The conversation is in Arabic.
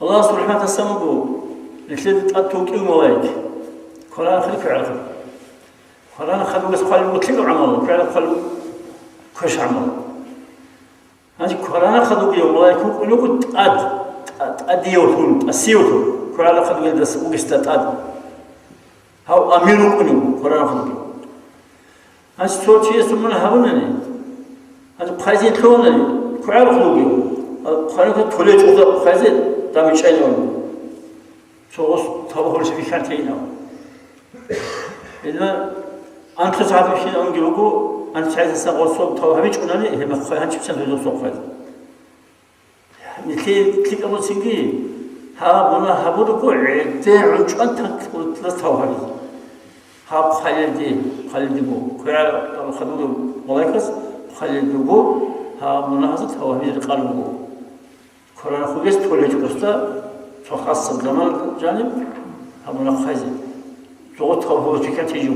الله سبحانه وتعالى لكن أتوقع مواك قرآن خلي فعل قرآن خلوا بس قالوا كل عمل فعل قالوا كش عمل هذه قرآن خلوا يوم الله يكون يقول أديوتون أسيوتون قرآن خلوا يدرس وقستات هاو أميرو كنيو قرآن خلوا هذا صوت شيء اسمه هابونني هذا قايزين كلونني قرآن خلوا قرآن خلوا تولج وذا قايزين دامي شايلون شوس تابو في خانتينا إذا أنت تعرف شيء أنجي بقول أنت عايز تسافر صوب تابو هبيج كناني هم خيان شو بسنة دوس صوب هذا مثل أول سنجي ها منا هبودو عدة عنش أنت تلص تابو هذا ها خالد بو كيا خدودو ملاكس خالد بو ها منا هذا تابو هبيج قالوا كورونا خويس تولج بستا فخاصة زمان جانب همونا خازن زود تابو هبيج كان تيجي